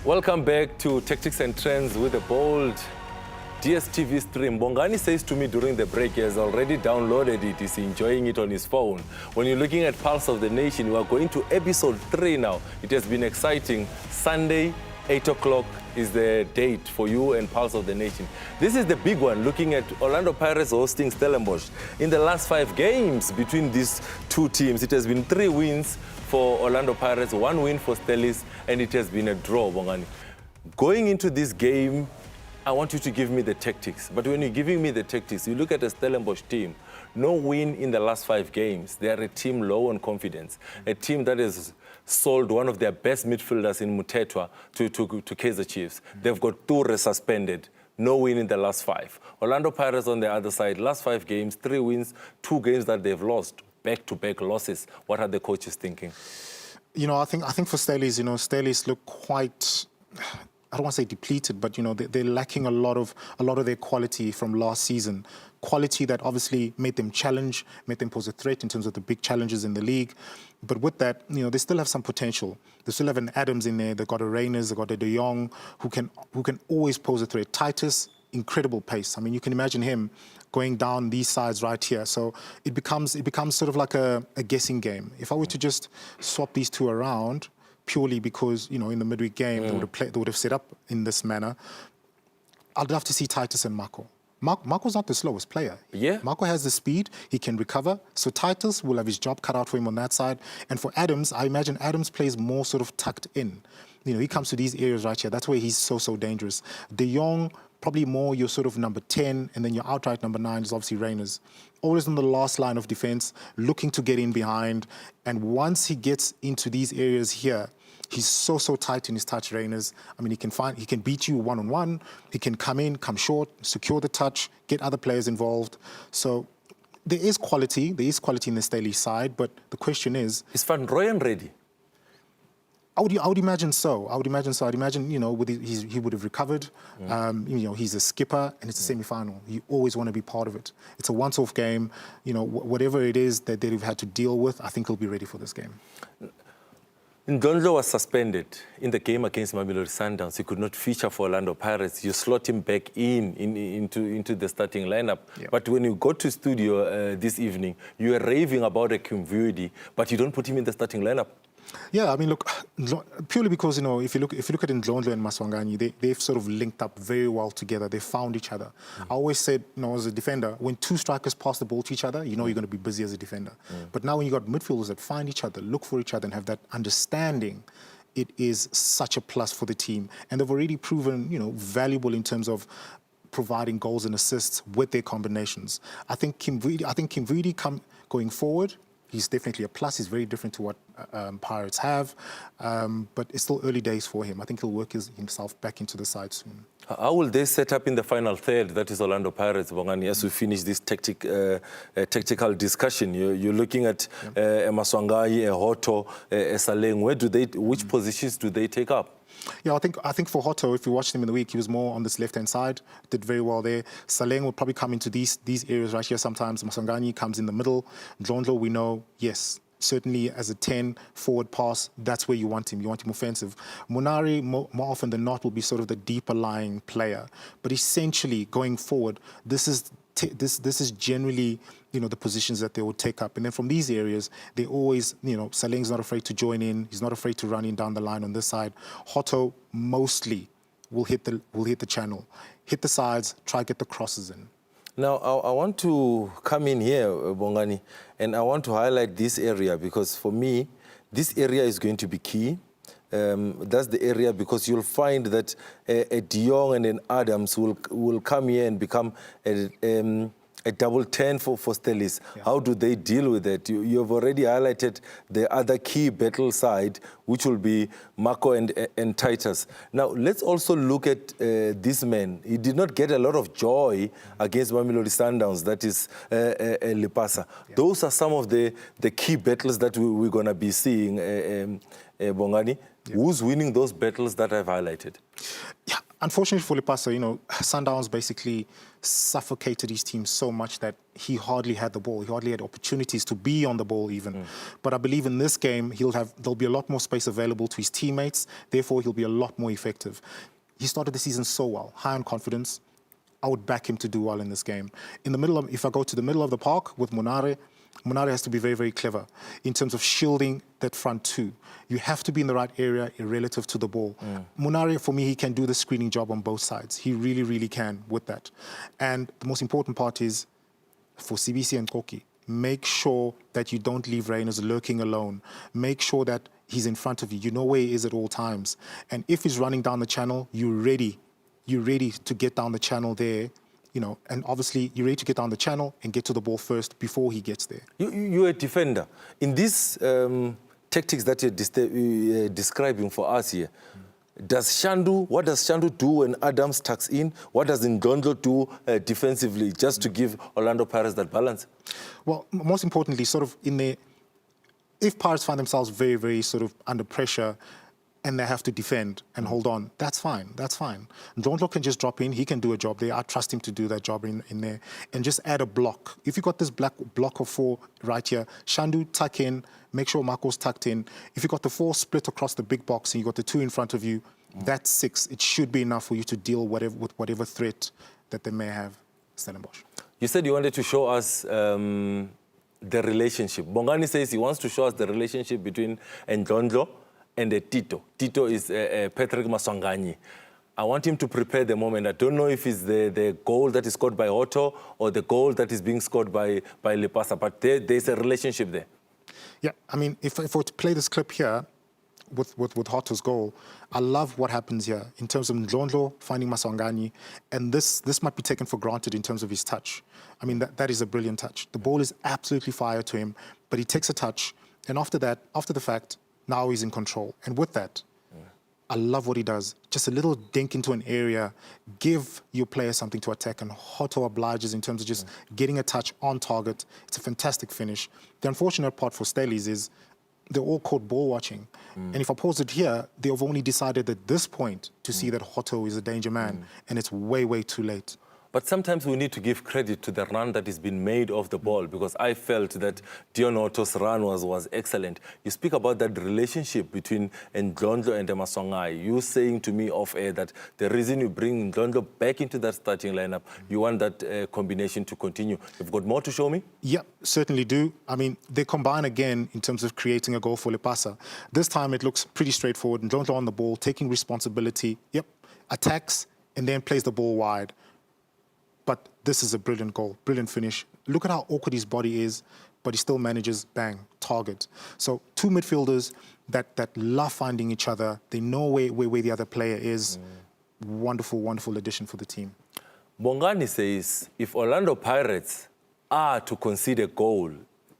Welcome back to Tactics and Trends with a bold DSTV stream. Bongani says to me during the break he has already downloaded it, he's enjoying it on his phone. When you're looking at Pulse of the Nation, we are going to episode 3 now. It has been exciting. Sunday, 8 o'clock is the date for you and Pulse of the Nation. This is the big one, looking at Orlando Pirates hosting Stellenbosch. In the last 5 games between these two teams, it has been 3 wins for Orlando Pirates, 1 win for Stellis, and it has been a draw, Bongani. Going into this game, I want you to give me the tactics. But when you're giving me the tactics, you look at the Stellenbosch team, no win in the last 5 games. They are a team low on confidence, a team that has sold one of their best midfielders in Mutetwa to Kaizer Chiefs. They've got Toure suspended. No win in the last 5. Orlando Pirates on the other side, last 5 games, 3 wins, 2 games that they've lost, back-to-back losses. What are the coaches thinking? You know, I think for Stellies, Stellies look quite, I don't want to say depleted, but they're lacking a lot of their quality from last season. Quality that obviously made them challenge, made them pose a threat in terms of the big challenges in the league. But with that, they still have some potential. They still have an Adams in there. They've got a Reyners, they've got a De Jong, who can always pose a threat. Titus, incredible pace. I mean, you can imagine him going down these sides right here. So it becomes sort of like a guessing game. If I were to just swap these two around, purely because, in the midweek game, they would have set up in this manner, I'd love to see Titus and Marco. Marco's not the slowest player. Yeah. Marco has the speed, he can recover. So Titus will have his job cut out for him on that side. And for Adams, I imagine Adams plays more sort of tucked in. He comes to these areas right here. That's where he's so dangerous. De Jong, probably more your sort of number 10, and then your outright number 9 is obviously Reyners. Always on the last line of defense, looking to get in behind. And once he gets into these areas here, he's so tight in his touch, Reyners. I mean, he can beat you one-on-one. He can come in, come short, secure the touch, get other players involved. So there is quality. There is quality in the Staley side, but the question is Van Rooyen ready? I would imagine so. I'd imagine, he would have recovered. He's a skipper, and it's a semi-final. You always want to be part of it. It's a once-off game. Whatever it is that they've had to deal with, I think he'll be ready for this game. Ndlondlo was suspended in the game against Mamelodi Sundowns. He could not feature for Orlando Pirates. You slot him back into the starting lineup. Yeah. But when you go to studio this evening, you are raving about a Kimvuidi, but you don't put him in the starting lineup. Yeah, I mean, look, purely because, if you look at Ndlondlo and Maswanganyi, they've sort of linked up very well together. They found each other. I always said, as a defender, when 2 strikers pass the ball to each other, you're going to be busy as a defender. But now when you've got midfielders that find each other, look for each other, and have that understanding, it is such a plus for the team. And they've already proven, valuable in terms of providing goals and assists with their combinations. I think Kimvuidi going forward, he's definitely a plus. He's very different to what Pirates have, but it's still early days for him. I think he'll work himself back into the side soon. How will they set up in the final third? That is Orlando Pirates, Bongani, as we finish this tactical discussion. You're looking at Maswanganyi, Hoto, Saleng. Which positions do they take up? Yeah, I think for Hoto, if you watched him in the week, he was more on this left-hand side, did very well there. Saleng will probably come into these areas right here sometimes. Maswanganyi comes in the middle. Ndlondlo, we know, yes, certainly as a 10 forward pass, that's where you want him. You want him offensive. Munari, more often than not, will be sort of the deeper lying player. But essentially, going forward, this is generally, the positions that they will take up. And then from these areas, they always, Saleng's not afraid to join in. He's not afraid to run in down the line on this side. Hoto mostly will hit the channel, hit the sides, try to get the crosses in. Now, I want to come in here, Bongani, and I want to highlight this area because for me, this area is going to be key. That's the area because you'll find that a De Jong and an Adams will come here and become a double 10 for Stellis. Yeah. How do they deal with it? You've already highlighted the other key battle side, which will be Marco and Titus. Now, let's also look at this man. He did not get a lot of joy against Mamelodi Sundowns, that is Lipasa. Yeah. Those are some of the key battles that we're going to be seeing, Bongani. Yeah. Who's winning those battles that I've highlighted? Yeah, Unfortunately for Lipasa, Sundowns basically suffocated his team so much that he hardly had the ball. He hardly had opportunities to be on the ball even. But I believe in this game, there'll be a lot more space available to his teammates. Therefore, he'll be a lot more effective. He started the season so well, high on confidence. I would back him to do well in this game. If I go to the middle of the park with Munare has to be very, very clever in terms of shielding that front two. You have to be in the right area relative to the ball. Munare, for me, he can do the screening job on both sides. He really, really can with that. And the most important part is, for CBC and Koki, make sure that you don't leave Reyners lurking alone. Make sure that he's in front of you. You know where he is at all times. And if he's running down the channel, you're ready to get down the channel there. And obviously you're ready to get down the channel and get to the ball first before he gets there. You're a defender. In these tactics that you're describing for us here, what does Shandu do when Adams tucks in? What does Ndlondo do defensively, just to give Orlando Pirates that balance? Well, most importantly, if Pirates find themselves very, very sort of under pressure, and they have to defend and hold on, that's fine. Ndlondo can just drop in. He can do a job there. I trust him to do that job in there. And just add a block. If you've got this block of 4 right here, Shandu tuck in, make sure Marco's tucked in. If you've got the 4 split across the big box and you've got the 2 in front of you, that's 6. It should be enough for you to deal with whatever threat that they may have, Stellenbosch. You said you wanted to show us the relationship. Bongani says he wants to show us the relationship between Ndlondo and Tito. Tito is Patrick Maswanganyi. I want him to prepare the moment. I don't know if it's the goal that is scored by Otto or the goal that is being scored by Lipasa, but there's a relationship there. Yeah, I mean, if I were to play this clip here with Otto's goal, I love what happens here in terms of Ndlondo finding Maswanganyi, and this might be taken for granted in terms of his touch. I mean, that is a brilliant touch. The ball is absolutely fire to him, but he takes a touch, and after the fact, now he's in control. And with that, I love what he does. Just a little dink into an area, give your player something to attack, and Otto obliges in terms of just getting a touch on target. It's a fantastic finish. The unfortunate part for Staleys is they're all caught ball watching. And if I pause it here, they've only decided at this point to see that Otto is a danger man, and it's way, way too late. But sometimes we need to give credit to the run that has been made off the ball, because I felt that Dion Otto's run was excellent. You speak about that relationship between Ndlondo and Maswanganyi. You saying to me off air that the reason you bring Ndlondo back into that starting lineup, you want that combination to continue. You've got more to show me? Yeah, certainly do. I mean, they combine again in terms of creating a goal for Lipasa. This time it looks pretty straightforward. Ndlondo on the ball, taking responsibility, attacks, and then plays the ball wide. But this is a brilliant goal, brilliant finish. Look at how awkward his body is, but he still manages, bang, target. So 2 midfielders that love finding each other. They know where the other player is. Wonderful, wonderful addition for the team. Bongani says if Orlando Pirates are to concede a goal,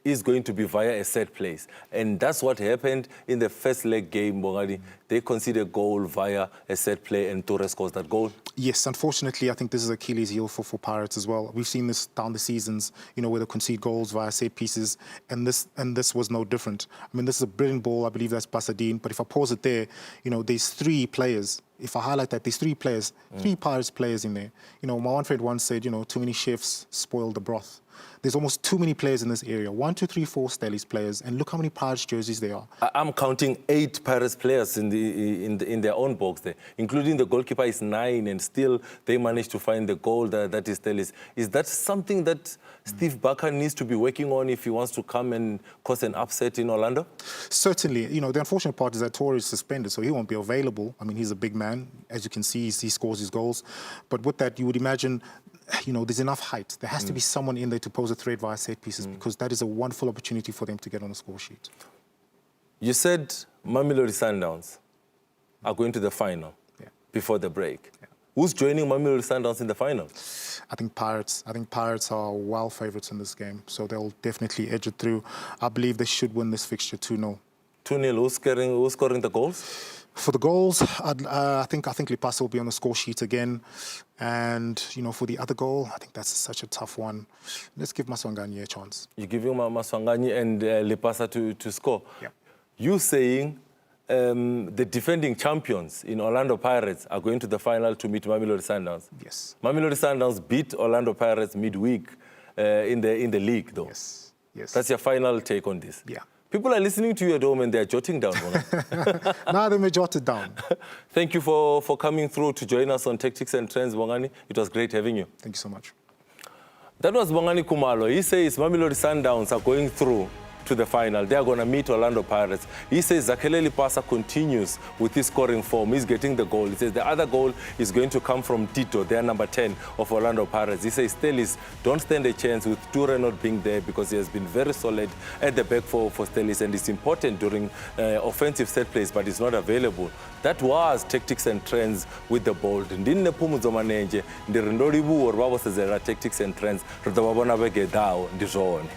is going to be via a set place. And that's what happened in the first leg game, Bongani. They conceded a goal via a set play, and Torres scores that goal. Yes, unfortunately, I think this is Achilles' heel for Pirates as well. We've seen this down the seasons, where they concede goals via set pieces, and this was no different. I mean, this is a brilliant ball. I believe that's Pasadine. But if I pause it there, there's 3 players. If I highlight that, there's 3 players, 3 Pirates players in there. My one friend once said, too many chefs spoil the broth. There's almost too many players in this area. 1, 2, 3, 4 Stellies players, and look how many Pirates jerseys there are. I'm counting 8 Pirates players in their own box there, including the goalkeeper is 9, and still they managed to find the goal that is Stellies. Is that something that Steve Barker needs to be working on if he wants to come and cause an upset in Orlando? Certainly. The unfortunate part is that Torres is suspended, so he won't be available. I mean, he's a big man. As you can see, he scores his goals. But with that, you would imagine there's enough height. There has to be someone in there to pose a threat via set pieces, because that is a wonderful opportunity for them to get on the score sheet. You said Mamelodi Sundowns are going to the final before the break. Yeah. Who's joining Mamelodi Sundowns in the final? I think Pirates. are well favourites in this game, so they'll definitely edge it through. I believe they should win this fixture 2-0. 2-0. Who's scoring the goals? For the goals, I think Lipasa will be on the score sheet again. And, for the other goal, I think that's such a tough one. Let's give Maswanganyi a chance. You give him Maswanganyi and Lipasa to score? Yeah. You saying the defending champions in Orlando Pirates are going to the final to meet Mamelodi Sundowns. Yes. Mamelodi Sundowns beat Orlando Pirates midweek in the league, though. Yes. Yes. That's your final take on this. Yeah. People are listening to you at home and they're jotting down. Now they may jot it down. Thank you for coming through to join us on Tactics and Trends, Bongani. It was great having you. Thank you so much. That was Bongani Kumalo. He says Mamelodi Sundowns are going through to the final. They are going to meet Orlando Pirates. He says Zakeleli Pasa continues with his scoring form. He's getting the goal. He says the other goal is going to come from Tito, their number 10 of Orlando Pirates. He says Stellis don't stand a chance with Toure not being there because he has been very solid at the back for Stellis, and it's important during offensive set plays, but it's not available. That was Tactics and Trends with the Bold. Ndine Pumuzo Manenje, Ndirindori Buor, Tactics and Trends, Rudababona Begedao, Ndizone.